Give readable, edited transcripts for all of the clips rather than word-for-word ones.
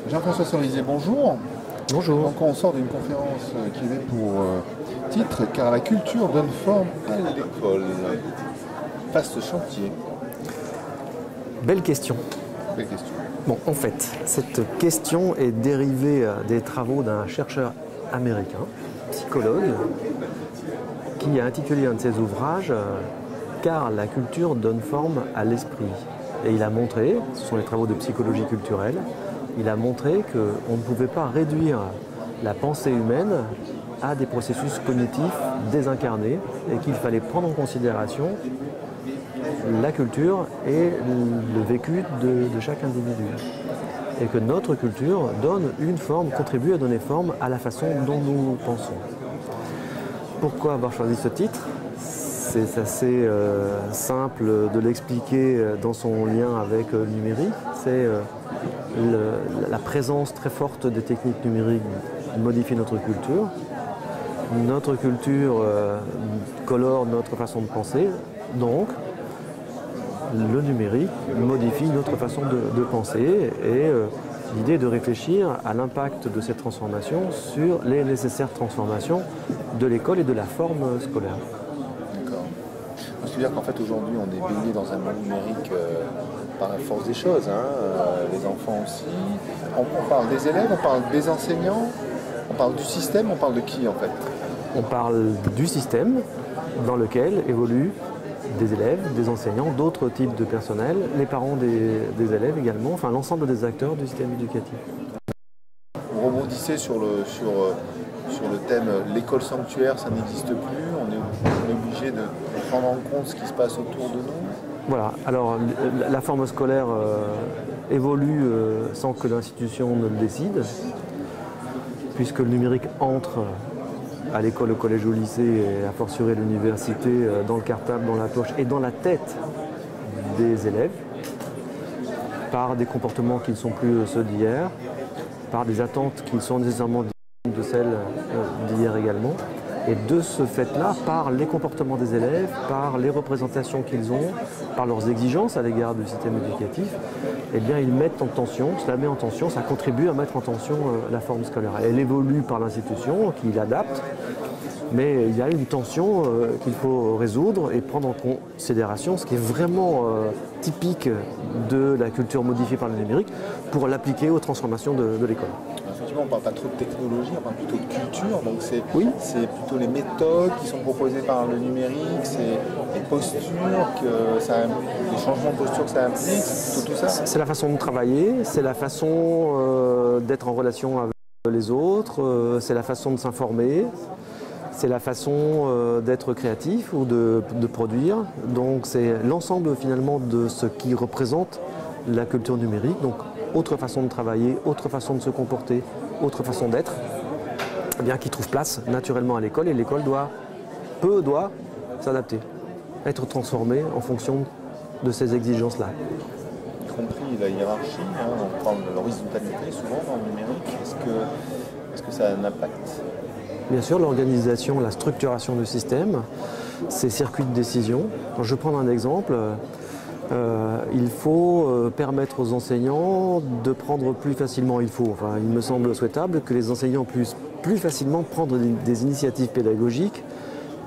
Jean-François Cerizet, bonjour. Bonjour. Donc on sort d'une conférence qui avait pour titre « Car la culture donne forme à l'école ». Vaste chantier. Belle question. Belle question. Bon, en fait, cette question est dérivée des travaux d'un chercheur américain, psychologue, qui a intitulé un de ses ouvrages « Car la culture donne forme à l'esprit ». Et il a montré, ce sont les travaux de psychologie culturelle, il a montré qu'on ne pouvait pas réduire la pensée humaine à des processus cognitifs désincarnés et qu'il fallait prendre en considération la culture et le vécu de chaque individu. Et que notre culture donne une forme, contribue à donner forme à la façon dont nous pensons. Pourquoi avoir choisi ce titre ? C'est assez simple de l'expliquer dans son lien avec le numérique. C'est la présence très forte des techniques numériques modifie notre culture. Notre culture colore notre façon de penser. Donc, le numérique modifie notre façon de penser et l'idée de réfléchir à l'impact de cette transformation sur les nécessaires transformations de l'école et de la forme scolaire. D'accord. C'est-à-dire qu'en fait aujourd'hui on est baigné dans un monde numérique par la force des choses, les enfants aussi. On parle des élèves, on parle des enseignants, on parle du système, on parle de qui en fait? On parle du système dans lequel évoluent des élèves, des enseignants, d'autres types de personnel, les parents des élèves également, enfin l'ensemble des acteurs du système éducatif. Vous rebondissez sur le thème l'école sanctuaire, ça n'existe plus, on est obligé de prendre en compte ce qui se passe autour de nous. Voilà, alors la forme scolaire évolue sans que l'institution ne le décide, puisque le numérique entre à l'école, au collège, au lycée et a fortiori à l'université, dans le cartable, dans la poche et dans la tête des élèves, par des comportements qui ne sont plus ceux d'hier, par des attentes qui sont nécessairement différentes de celles d'hier également. Et de ce fait-là, par les comportements des élèves, par les représentations qu'ils ont, par leurs exigences à l'égard du système éducatif, eh bien, ils mettent en tension, cela met en tension, ça contribue à mettre en tension la forme scolaire. Elle évolue par l'institution, qui l'adapte, mais il y a une tension qu'il faut résoudre et prendre en considération, ce qui est vraiment typique de la culture modifiée par le numérique, pour l'appliquer aux transformations de l'école. Effectivement, on ne parle pas trop de technologie, on parle plutôt de culture, donc c'est plutôt les méthodes qui sont proposées par le numérique, c'est les postures, les changements de posture que ça implique, c'est tout ça. C'est la façon de travailler, c'est la façon d'être en relation avec les autres, c'est la façon de s'informer, c'est la façon d'être créatif ou de produire. Donc c'est l'ensemble finalement de ce qui représente la culture numérique. Donc autre façon de travailler, autre façon de se comporter, autre façon d'être, eh bien, qui trouve place naturellement à l'école et l'école doit s'adapter, être transformée en fonction de ces exigences-là. Y compris la hiérarchie, on parle de l'horizontalité souvent dans le numérique, est-ce que ça a un impact? Bien sûr, l'organisation, la structuration du système, ces circuits de décision. Je vais prendre un exemple. Il faut permettre aux enseignants de prendre plus facilement, il me semble souhaitable que les enseignants puissent plus facilement prendre des initiatives pédagogiques,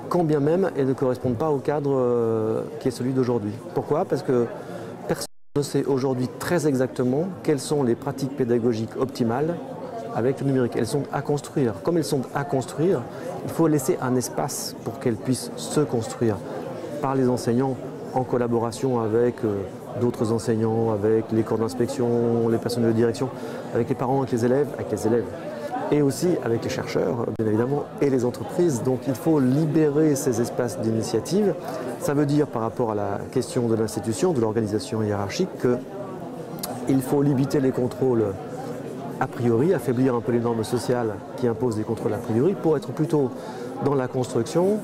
quand bien même elles ne correspondent pas au cadre qui est celui d'aujourd'hui. Pourquoi ? Parce que personne ne sait aujourd'hui très exactement quelles sont les pratiques pédagogiques optimales avec le numérique. Elles sont à construire. Comme elles sont à construire, il faut laisser un espace pour qu'elles puissent se construire par les enseignants, en collaboration avec d'autres enseignants, avec les corps d'inspection, les personnels de direction, avec les parents, avec les élèves, et aussi avec les chercheurs, bien évidemment, et les entreprises. Donc il faut libérer ces espaces d'initiative. Ça veut dire, par rapport à la question de l'institution, de l'organisation hiérarchique, qu'il faut limiter les contrôles a priori, affaiblir un peu les normes sociales qui imposent des contrôles a priori, pour être plutôt dans la construction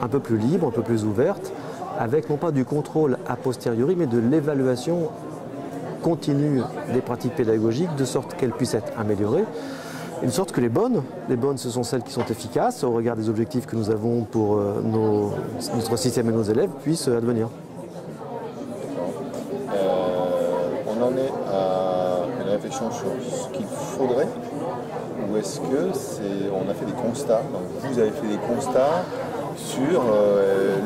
un peu plus libre, un peu plus ouverte, avec non pas du contrôle a posteriori, mais de l'évaluation continue des pratiques pédagogiques, de sorte qu'elles puissent être améliorées, et de sorte que les bonnes, ce sont celles qui sont efficaces au regard des objectifs que nous avons pour notre système et nos élèves, puissent advenir. on en est à une réflexion sur ce qu'il faudrait, ou est-ce que on a fait des constats, donc vous avez fait des constats sur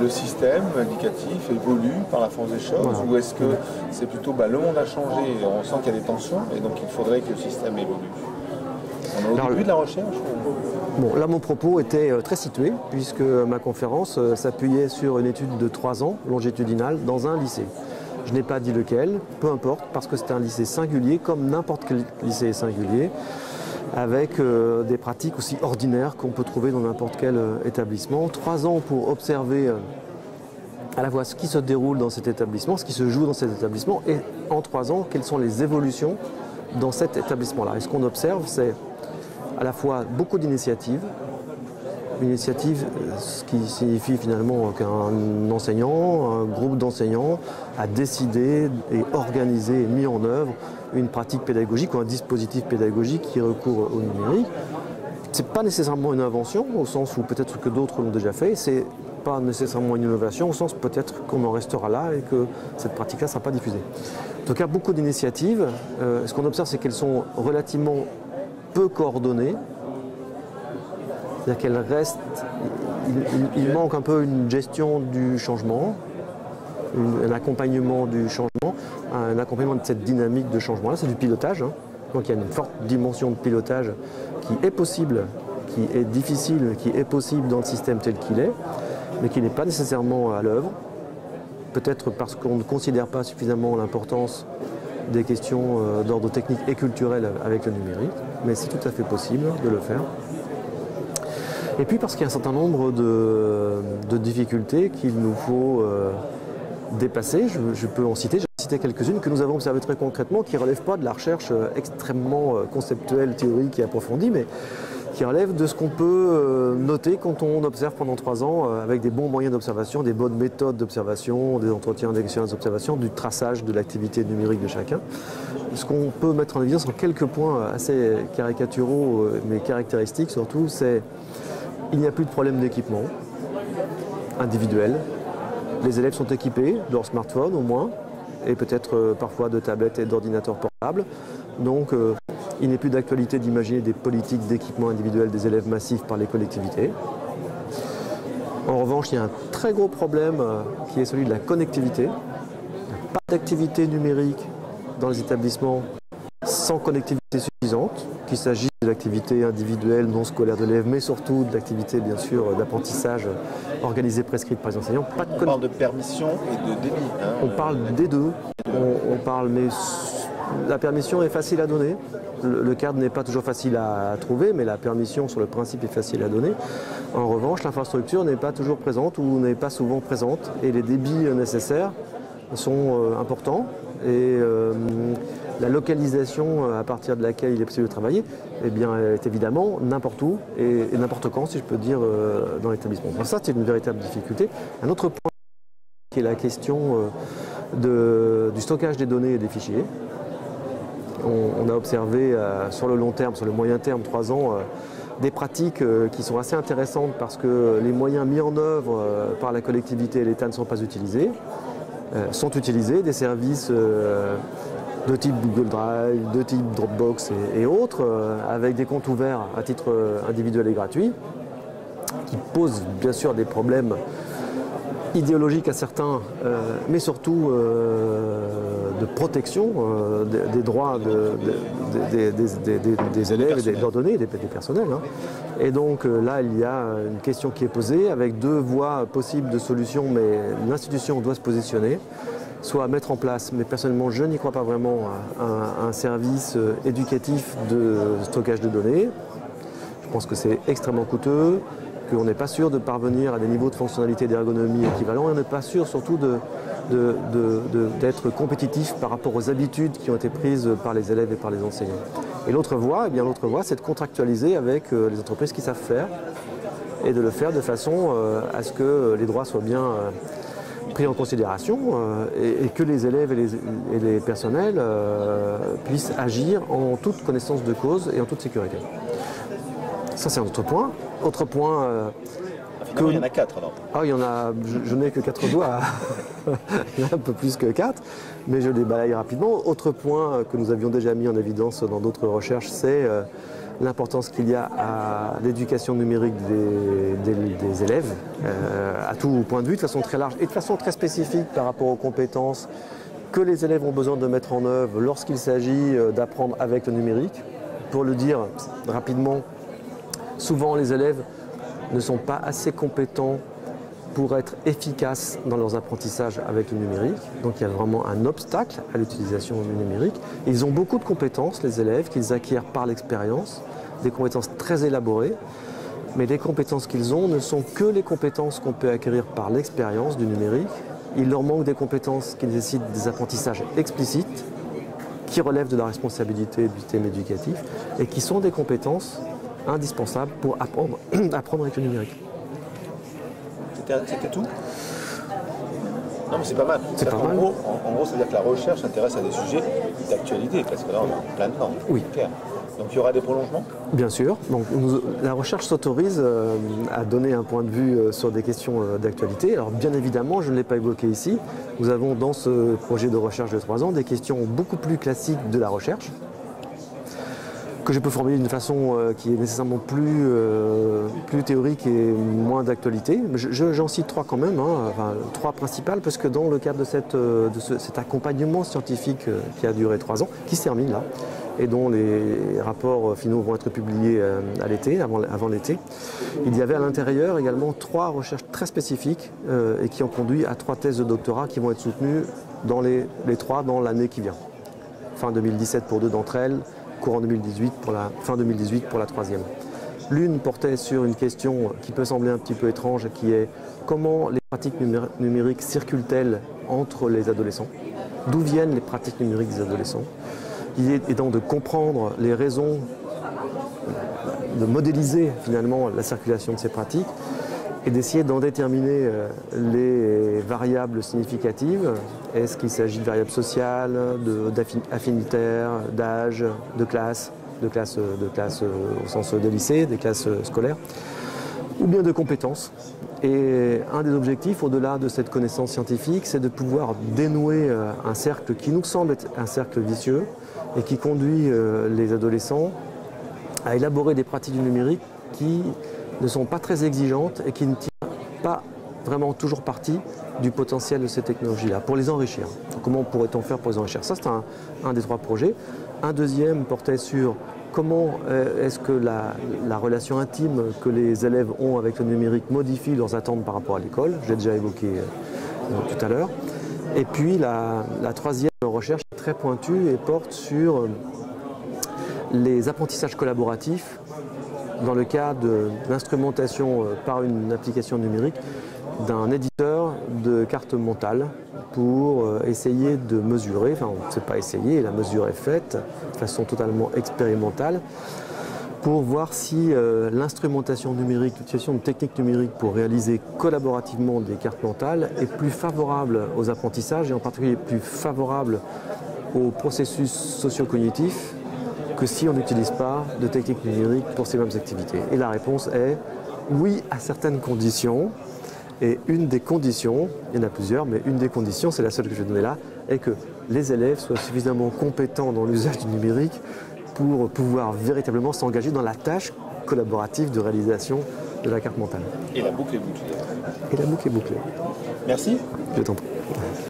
le système éducatif évolue par la force des choses, voilà. Ou est-ce que c'est plutôt le monde a changé, on sent qu'il y a des tensions et donc il faudrait que le système évolue? On est au début de la recherche ou... Bon, là mon propos était très situé puisque ma conférence s'appuyait sur une étude de 3 ans longitudinale dans un lycée. Je n'ai pas dit lequel, peu importe, parce que c'est un lycée singulier comme n'importe quel lycée est singulier, avec des pratiques aussi ordinaires qu'on peut trouver dans n'importe quel établissement. 3 ans pour observer à la fois ce qui se déroule dans cet établissement, ce qui se joue dans cet établissement, et en 3 ans, quelles sont les évolutions dans cet établissement-là. Et ce qu'on observe, c'est à la fois beaucoup d'initiatives. Initiative, ce qui signifie finalement qu'un enseignant, un groupe d'enseignants a décidé et organisé et mis en œuvre une pratique pédagogique ou un dispositif pédagogique qui recourt au numérique. Ce n'est pas nécessairement une invention, au sens où peut-être que d'autres l'ont déjà fait, c'est pas nécessairement une innovation, au sens peut-être qu'on en restera là et que cette pratique-là ne sera pas diffusée. En tout cas, beaucoup d'initiatives. Ce qu'on observe, c'est qu'elles sont relativement peu coordonnées. C'est-à-dire qu'elles restent, il manque un peu une gestion du changement, un accompagnement du changement, un accompagnement de cette dynamique de changement-là, c'est du pilotage. Hein. Donc il y a une forte dimension de pilotage qui est possible, qui est difficile, qui est possible dans le système tel qu'il est, mais qui n'est pas nécessairement à l'œuvre. Peut-être parce qu'on ne considère pas suffisamment l'importance des questions d'ordre technique et culturel avec le numérique, mais c'est tout à fait possible de le faire. Et puis parce qu'il y a un certain nombre de difficultés qu'il nous faut dépasser. Je peux en citer, quelques-unes que nous avons observées très concrètement, qui ne relèvent pas de la recherche extrêmement conceptuelle, théorique et approfondie, mais qui relèvent de ce qu'on peut noter quand on observe pendant 3 ans avec des bons moyens d'observation, des bonnes méthodes d'observation, des entretiens d'excellence d'observation, du traçage de l'activité numérique de chacun. Ce qu'on peut mettre en évidence en quelques points assez caricaturaux, mais caractéristiques surtout, c'est il n'y a plus de problème d'équipement individuel. Les élèves sont équipés de leur smartphone au moins, et peut-être parfois de tablettes et d'ordinateurs portables. Donc il n'est plus d'actualité d'imaginer des politiques d'équipement individuel des élèves massifs par les collectivités. En revanche, il y a un très gros problème qui est celui de la connectivité. Il n'y a pas d'activité numérique dans les établissements sans connectivité suffisante, qu'il s'agisse de l'activité individuelle non scolaire de l'élève, mais surtout de l'activité bien sûr d'apprentissage organisée prescrite par les enseignants. On parle de permission et de débit. Hein, on parle des deux. On parle, mais la permission est facile à donner. Le cadre n'est pas toujours facile à trouver, mais la permission sur le principe est facile à donner. En revanche, l'infrastructure n'est pas toujours présente ou n'est pas souvent présente, et les débits nécessaires sont importants. Et la localisation à partir de laquelle il est possible de travailler eh bien, est évidemment n'importe où et n'importe quand, si je peux dire, dans l'établissement. Donc ça, c'est une véritable difficulté. Un autre point qui est la question du stockage des données et des fichiers. On a observé sur le long terme, sur le moyen terme, 3 ans, des pratiques qui sont assez intéressantes parce que les moyens mis en œuvre par la collectivité et l'État ne sont pas utilisés. Sont utilisés des services de type Google Drive, de type Dropbox et autres, avec des comptes ouverts à titre individuel et gratuit, qui posent bien sûr des problèmes idéologiques à certains, mais surtout de protection des droits des élèves et de leurs données, des personnels. Hein. Et donc là, il y a une question qui est posée avec 2 voies possibles de solution, mais l'institution doit se positionner, soit à mettre en place, mais personnellement je n'y crois pas vraiment, un service éducatif de stockage de données. Je pense que c'est extrêmement coûteux, qu'on n'est pas sûr de parvenir à des niveaux de fonctionnalité et d'ergonomie équivalents, et on n'est pas sûr surtout d'être compétitif par rapport aux habitudes qui ont été prises par les élèves et par les enseignants. Et l'autre voie, c'est de contractualiser avec les entreprises qui savent faire, et de le faire de façon à ce que les droits soient bien pris en considération et que les élèves et les personnels puissent agir en toute connaissance de cause et en toute sécurité. Ça, c'est un autre point. Autre point... Finalement, il y en a 4 alors. Ah, il y en a, je n'ai que 4 doigts, il y en a un peu plus que 4, mais je les balaye rapidement. Autre point que nous avions déjà mis en évidence dans d'autres recherches, c'est l'importance qu'il y a à l'éducation numérique des élèves, à tout point de vue, de façon très large et de façon très spécifique par rapport aux compétences que les élèves ont besoin de mettre en œuvre lorsqu'il s'agit d'apprendre avec le numérique. Pour le dire rapidement, souvent les élèves ne sont pas assez compétents pour être efficaces dans leurs apprentissages avec le numérique. Donc il y a vraiment un obstacle à l'utilisation du numérique. Ils ont beaucoup de compétences, les élèves, qu'ils acquièrent par l'expérience, des compétences très élaborées, mais les compétences qu'ils ont ne sont que les compétences qu'on peut acquérir par l'expérience du numérique. Il leur manque des compétences qui nécessitent des apprentissages explicites, qui relèvent de la responsabilité du système éducatif et qui sont des compétences indispensables pour apprendre avec le numérique. C'était tout? Non, mais c'est pas mal. C'est pas mal. En gros, ça veut dire que la recherche s'intéresse à des sujets d'actualité, parce que là, on est en plein dedans. Oui. Clair. Donc il y aura des prolongements? Bien sûr. Donc, la recherche s'autorise à donner un point de vue sur des questions d'actualité. Alors bien évidemment, je ne l'ai pas évoqué ici, nous avons dans ce projet de recherche de 3 ans des questions beaucoup plus classiques de la recherche, que je peux formuler d'une façon qui est nécessairement plus théorique et moins d'actualité. J'en cite 3 quand même, enfin, 3 principales, parce que dans le cadre de cet accompagnement scientifique qui a duré 3 ans, qui se termine là, et dont les rapports finaux vont être publiés à l'été, avant l'été. Il y avait à l'intérieur également 3 recherches très spécifiques et qui ont conduit à 3 thèses de doctorat qui vont être soutenues dans les 3 dans l'année qui vient. Fin 2017 pour 2 d'entre elles, courant 2018 fin 2018 pour la 3e. L'une portait sur une question qui peut sembler un petit peu étrange, qui est comment les pratiques numériques circulent-elles entre les adolescents? D'où viennent les pratiques numériques des adolescents? Et donc de comprendre les raisons, de modéliser finalement la circulation de ces pratiques et d'essayer d'en déterminer les variables significatives. Est-ce qu'il s'agit de variables sociales, affinitaires, d'âge, de classe au sens des lycées, des classes scolaires, ou bien de compétences. Et un des objectifs, au-delà de cette connaissance scientifique, c'est de pouvoir dénouer un cercle qui nous semble être un cercle vicieux et qui conduit les adolescents à élaborer des pratiques du numérique qui ne sont pas très exigeantes et qui ne tirent pas vraiment toujours parti du potentiel de ces technologies-là, pour les enrichir. Comment pourrait-on faire pour les enrichir? Ça, c'est un des 3 projets. Un deuxième portait sur comment est-ce que la relation intime que les élèves ont avec le numérique modifie leurs attentes par rapport à l'école. Je l'ai déjà évoqué tout à l'heure. Et puis la 3e recherche est très pointue et porte sur les apprentissages collaboratifs dans le cas de l'instrumentation par une application numérique d'un éditeur de cartes mentales pour essayer de mesurer, enfin on ne sait pas essayer, la mesure est faite de façon totalement expérimentale, pour voir si l'instrumentation numérique, l'utilisation de techniques numériques pour réaliser collaborativement des cartes mentales est plus favorable aux apprentissages et en particulier plus favorable au processus socio-cognitif que si on n'utilise pas de techniques numériques pour ces mêmes activités. Et la réponse est oui à certaines conditions. Et une des conditions, il y en a plusieurs, mais une des conditions, c'est la seule que je vais donner là, est que les élèves soient suffisamment compétents dans l'usage du numérique pour pouvoir véritablement s'engager dans la tâche collaborative de réalisation de la carte mentale. Et la boucle est bouclée. Et la boucle est bouclée. Merci. Je t'en prie.